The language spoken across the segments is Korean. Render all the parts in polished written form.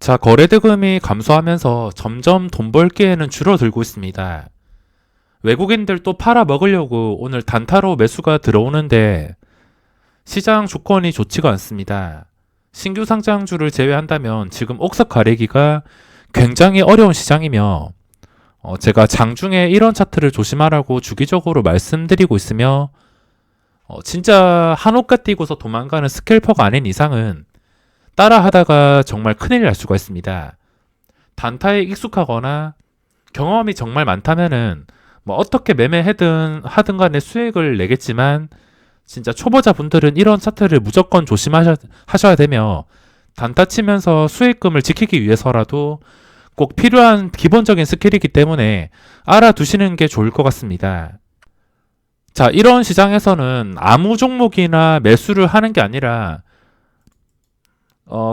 자, 거래대금이 감소하면서 점점 돈 벌기에는 줄어들고 있습니다. 외국인들 또 팔아먹으려고 오늘 단타로 매수가 들어오는데 시장 조건이 좋지가 않습니다. 신규 상장주를 제외한다면 지금 옥석 가리기가 굉장히 어려운 시장이며 제가 장중에 이런 차트를 조심하라고 주기적으로 말씀드리고 있으며 진짜 한옥가 띄고서 도망가는 스캘퍼가 아닌 이상은 따라 하다가 정말 큰일 날 수가 있습니다. 단타에 익숙하거나 경험이 정말 많다면은 어떻게 매매하든 하든 간에 수익을 내겠지만 진짜 초보자분들은 이런 차트를 무조건 조심하셔야 되며 단타 치면서 수익금을 지키기 위해서라도 꼭 필요한 기본적인 스킬이기 때문에 알아두시는 게 좋을 것 같습니다. 자, 이런 시장에서는 아무 종목이나 매수를 하는 게 아니라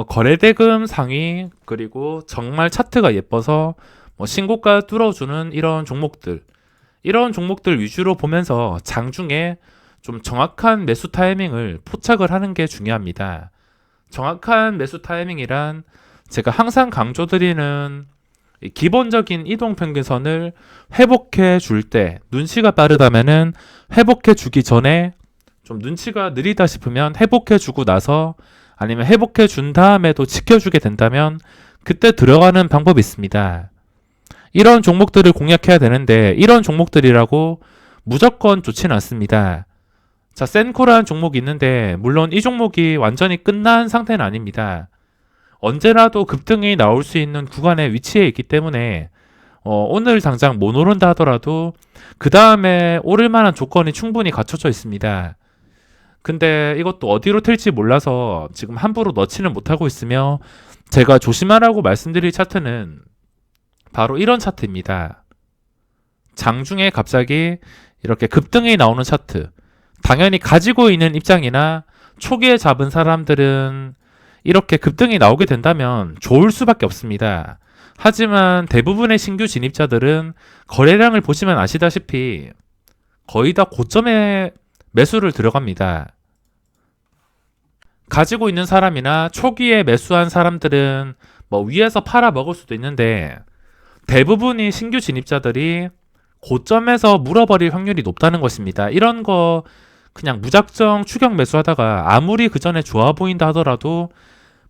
거래대금 상위 그리고 정말 차트가 예뻐서 신고가 뚫어주는 이런 종목들 위주로 보면서 장중에 좀 정확한 매수 타이밍을 포착을 하는 게 중요합니다. 정확한 매수 타이밍이란 제가 항상 강조드리는 기본적인 이동평균선을 회복해 줄 때, 눈치가 빠르다면은 회복해 주기 전에 좀 눈치가 느리다 싶으면 회복해 주고 나서 아니면 회복해 준 다음에도 지켜주게 된다면 그때 들어가는 방법이 있습니다. 이런 종목들을 공략해야 되는데 이런 종목들이라고 무조건 좋지는 않습니다. 자, 센코라는 종목이 있는데 물론 이 종목이 완전히 끝난 상태는 아닙니다. 언제라도 급등이 나올 수 있는 구간에 위치해 있기 때문에 오늘 당장 못 오른다 하더라도 그 다음에 오를 만한 조건이 충분히 갖춰져 있습니다. 근데 이것도 어디로 튈지 몰라서 지금 함부로 넣지는 못하고 있으며 제가 조심하라고 말씀드릴 차트는 바로 이런 차트입니다. 장중에 갑자기 이렇게 급등이 나오는 차트. 당연히 가지고 있는 입장이나 초기에 잡은 사람들은 이렇게 급등이 나오게 된다면 좋을 수밖에 없습니다. 하지만 대부분의 신규 진입자들은 거래량을 보시면 아시다시피 거의 다 고점에 매수를 들어갑니다. 가지고 있는 사람이나 초기에 매수한 사람들은 위에서 팔아 먹을 수도 있는데 대부분이 신규 진입자들이 고점에서 물어버릴 확률이 높다는 것입니다. 이런 거 그냥 무작정 추격 매수하다가 아무리 그 전에 좋아 보인다 하더라도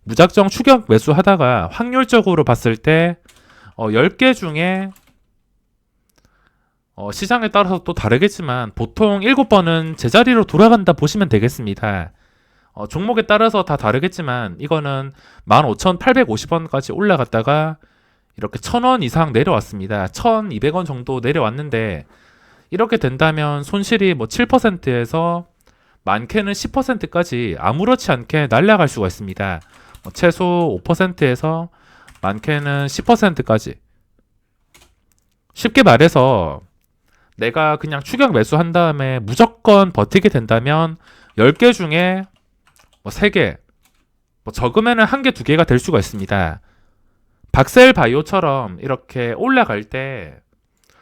무작정 추격 매수하다가 확률적으로 봤을 때 10개 중에 시장에 따라서 또 다르겠지만 보통 7번은 제자리로 돌아간다 보시면 되겠습니다. 종목에 따라서 다 다르겠지만 이거는 15,850원까지 올라갔다가 이렇게 1,000원 이상 내려왔습니다. 1,200원 정도 내려왔는데 이렇게 된다면 손실이 7%에서 많게는 10%까지 아무렇지 않게 날아갈 수가 있습니다. 최소 5%에서 많게는 10%까지. 쉽게 말해서 내가 그냥 추격 매수한 다음에 무조건 버티게 된다면 10개 중에 3개, 적으면은 1개, 2개가 될 수가 있습니다. 박셀 바이오처럼 이렇게 올라갈 때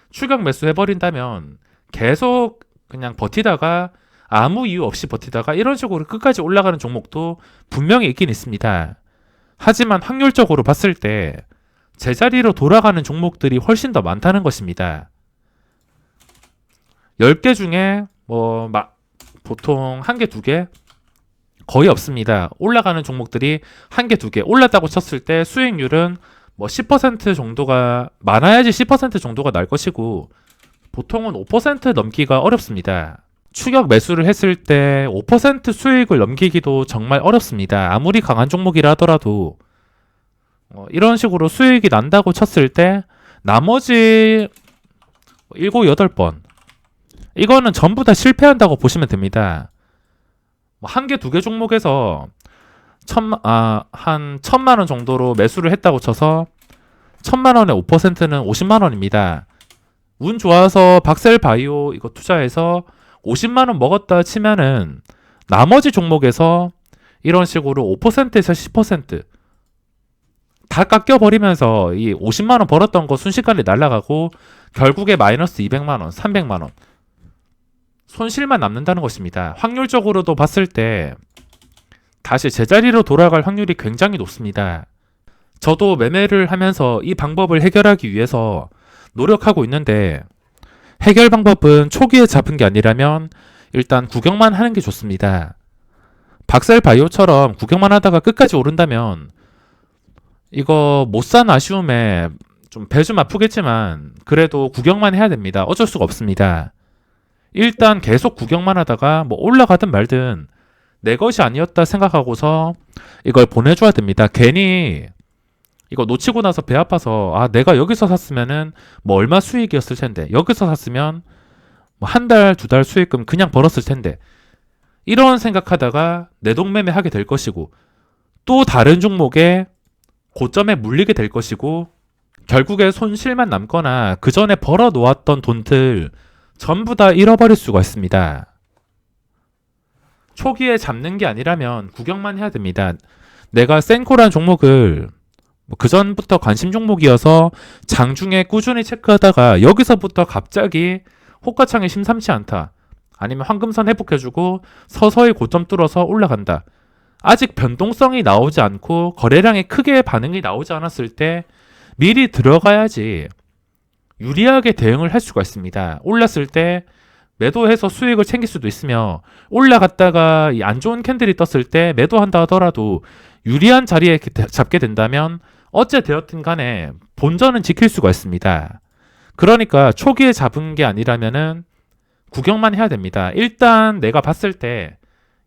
추격 매수 해버린다면 계속 그냥 버티다가 아무 이유 없이 버티다가 이런 식으로 끝까지 올라가는 종목도 분명히 있긴 있습니다. 하지만 확률적으로 봤을 때 제자리로 돌아가는 종목들이 훨씬 더 많다는 것입니다. 10개 중에 보통 1개, 2개 거의 없습니다. 올라가는 종목들이 1개, 2개 올랐다고 쳤을 때 수익률은 10% 정도가 많아야지 10% 정도가 날 것이고 보통은 5% 넘기가 어렵습니다. 추격 매수를 했을 때 5% 수익을 넘기기도 정말 어렵습니다. 아무리 강한 종목이라 하더라도 이런 식으로 수익이 난다고 쳤을 때 나머지 7, 8번 이거는 전부 다 실패한다고 보시면 됩니다. 1개, 2개 종목에서 한 1,000만원 정도로 매수를 했다고 쳐서 1,000만원의 5%는 50만원입니다. 운 좋아서 박셀 바이오 이거 투자해서 50만원 먹었다 치면은 나머지 종목에서 이런 식으로 5%에서 10% 다 깎여버리면서 이 50만원 벌었던 거 순식간에 날아가고 결국에 마이너스 200만원, 300만원 손실만 남는다는 것입니다. 확률적으로도 봤을 때 다시 제자리로 돌아갈 확률이 굉장히 높습니다. 저도 매매를 하면서 이 방법을 해결하기 위해서 노력하고 있는데, 해결 방법은 초기에 잡은 게 아니라면 일단 구경만 하는 게 좋습니다. 박셀바이오처럼 구경만 하다가 끝까지 오른다면 이거 못 산 아쉬움에 좀 배 좀 아프겠지만 그래도 구경만 해야 됩니다. 어쩔 수가 없습니다. 일단 계속 구경만 하다가 뭐 올라가든 말든 내 것이 아니었다 생각하고서 이걸 보내줘야 됩니다. 괜히 이거 놓치고 나서 배 아파서 아 내가 여기서 샀으면은 뭐 얼마 수익이었을 텐데 여기서 샀으면 뭐 한 달, 두 달 수익금 그냥 벌었을 텐데 이런 생각하다가 내동매매 하게 될 것이고 또 다른 종목에 고점에 물리게 될 것이고 결국에 손실만 남거나 그 전에 벌어 놓았던 돈들 전부 다 잃어버릴 수가 있습니다. 초기에 잡는 게 아니라면 구경만 해야 됩니다. 내가 센코란 종목을 그 전부터 관심 종목이어서 장중에 꾸준히 체크하다가 여기서부터 갑자기 호가창이 심상치 않다. 아니면 황금선 회복해주고 서서히 고점 뚫어서 올라간다. 아직 변동성이 나오지 않고 거래량이 크게 반응이 나오지 않았을 때 미리 들어가야지 유리하게 대응을 할 수가 있습니다. 올랐을 때 매도해서 수익을 챙길 수도 있으며 올라갔다가 이 안 좋은 캔들이 떴을 때 매도한다 하더라도 유리한 자리에 잡게 된다면 어째 되었든 간에 본전은 지킬 수가 있습니다. 그러니까 초기에 잡은 게 아니라면은 구경만 해야 됩니다. 일단 내가 봤을 때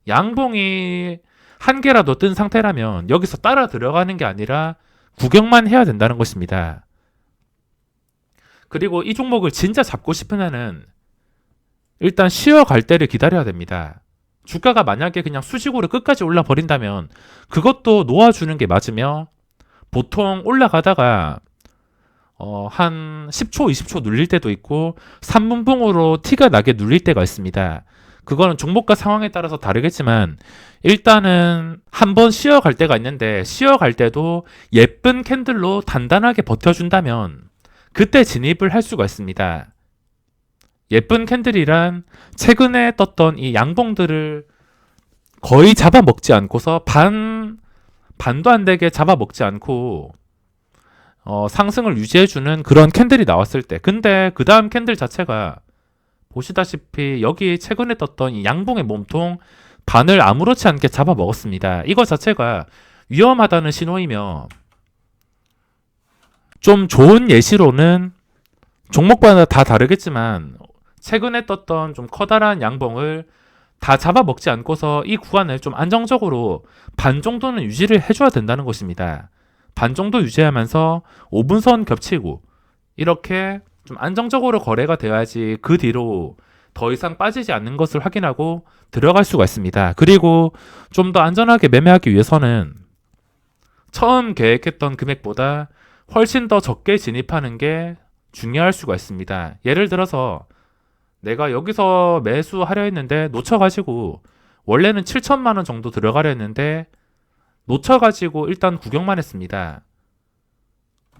양봉이 한 개라도 뜬 상태라면 여기서 따라 들어가는 게 아니라 구경만 해야 된다는 것입니다. 그리고 이 종목을 진짜 잡고 싶으면은 일단 쉬어갈 때를 기다려야 됩니다. 주가가 만약에 그냥 수직으로 끝까지 올라 버린다면 그것도 놓아주는 게 맞으며 보통 올라가다가 한 10초, 20초 눌릴 때도 있고 3분봉으로 티가 나게 눌릴 때가 있습니다. 그거는 종목과 상황에 따라서 다르겠지만 일단은 한번 쉬어갈 때가 있는데 쉬어갈 때도 예쁜 캔들로 단단하게 버텨준다면 그때 진입을 할 수가 있습니다. 예쁜 캔들이란 최근에 떴던 이 양봉들을 거의 잡아먹지 않고서 반도 안 되게 잡아먹지 않고 상승을 유지해주는 그런 캔들이 나왔을 때 근데 그 다음 캔들 자체가 보시다시피 여기 최근에 떴던 이 양봉의 몸통 반을 아무렇지 않게 잡아먹었습니다. 이거 자체가 위험하다는 신호이며 좀 좋은 예시로는 종목마다 다 다르겠지만 최근에 떴던 좀 커다란 양봉을 다 잡아먹지 않고서 이 구간을 좀 안정적으로 반 정도는 유지를 해줘야 된다는 것입니다. 반 정도 유지하면서 5분선 겹치고 이렇게 좀 안정적으로 거래가 돼야지 그 뒤로 더 이상 빠지지 않는 것을 확인하고 들어갈 수가 있습니다. 그리고 좀 더 안전하게 매매하기 위해서는 처음 계획했던 금액보다 훨씬 더 적게 진입하는 게 중요할 수가 있습니다. 예를 들어서 내가 여기서 매수하려 했는데 놓쳐가지고 원래는 7천만 원 정도 들어가려 했는데 놓쳐가지고 일단 구경만 했습니다.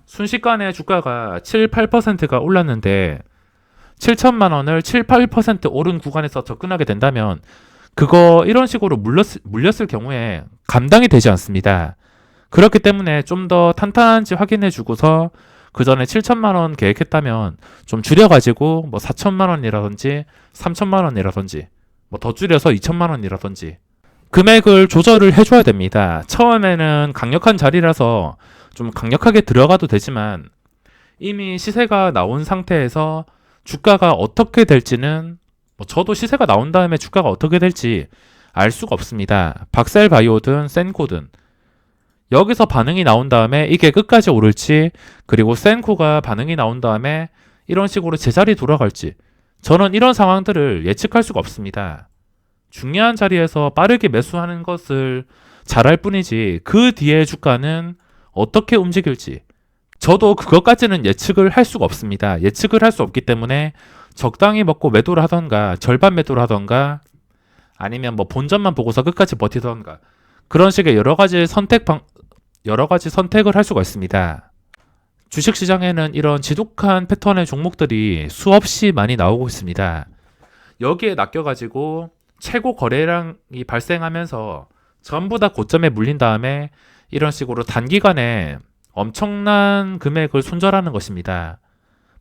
순식간에 주가가 7, 8%가 올랐는데 7천만 원을 7, 8% 오른 구간에서 접근하게 된다면 그거 이런 식으로 물렸을 경우에 감당이 되지 않습니다. 그렇기 때문에 좀 더 탄탄한지 확인해 주고서 그 전에 7천만 원 계획했다면 좀 줄여가지고 뭐 4천만 원이라든지 3천만 원이라든지 뭐 더 줄여서 2천만 원이라든지 금액을 조절을 해줘야 됩니다. 처음에는 강력한 자리라서 좀 강력하게 들어가도 되지만 이미 시세가 나온 상태에서 주가가 어떻게 될지는 뭐 저도 시세가 나온 다음에 주가가 어떻게 될지 알 수가 없습니다. 박셀바이오든 센코든 여기서 반응이 나온 다음에 이게 끝까지 오를지 그리고 센코가 반응이 나온 다음에 이런 식으로 제자리 돌아갈지 저는 이런 상황들을 예측할 수가 없습니다. 중요한 자리에서 빠르게 매수하는 것을 잘할 뿐이지 그 뒤에 주가는 어떻게 움직일지 저도 그것까지는 예측을 할 수가 없습니다. 예측을 할 수 없기 때문에 적당히 먹고 매도를 하던가 절반 매도를 하던가 아니면 뭐 본전만 보고서 끝까지 버티던가 그런 식의 여러 가지 선택을 할 수가 있습니다. 주식시장에는 이런 지독한 패턴의 종목들이 수없이 많이 나오고 있습니다. 여기에 낚여가지고 최고 거래량이 발생하면서 전부 다 고점에 물린 다음에 이런 식으로 단기간에 엄청난 금액을 손절하는 것입니다.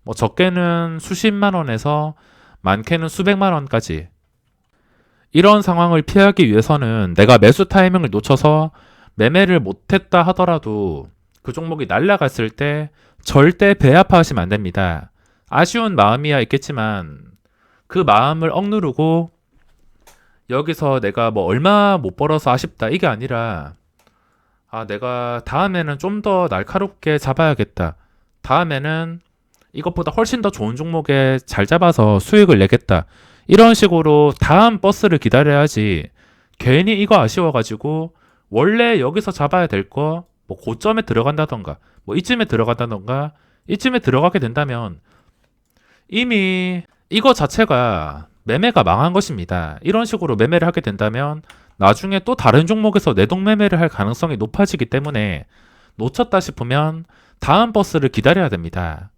뭐 적게는 수십만 원에서 많게는 수백만 원까지. 이런 상황을 피하기 위해서는 내가 매수 타이밍을 놓쳐서 매매를 못했다 하더라도 그 종목이 날아갔을 때 절대 배아파하시면 안 됩니다. 아쉬운 마음이야 있겠지만 그 마음을 억누르고 여기서 내가 뭐 얼마 못 벌어서 아쉽다 이게 아니라 내가 다음에는 좀 더 날카롭게 잡아야겠다. 다음에는 이것보다 훨씬 더 좋은 종목에 잘 잡아서 수익을 내겠다. 이런 식으로 다음 버스를 기다려야지 괜히 이거 아쉬워가지고 원래 여기서 잡아야 될 거 뭐 고점에 들어간다던가 뭐 이쯤에 들어간다던가 이쯤에 들어가게 된다면 이미 이거 자체가 매매가 망한 것입니다. 이런 식으로 매매를 하게 된다면 나중에 또 다른 종목에서 내동 매매를 할 가능성이 높아지기 때문에 놓쳤다 싶으면 다음 버스를 기다려야 됩니다.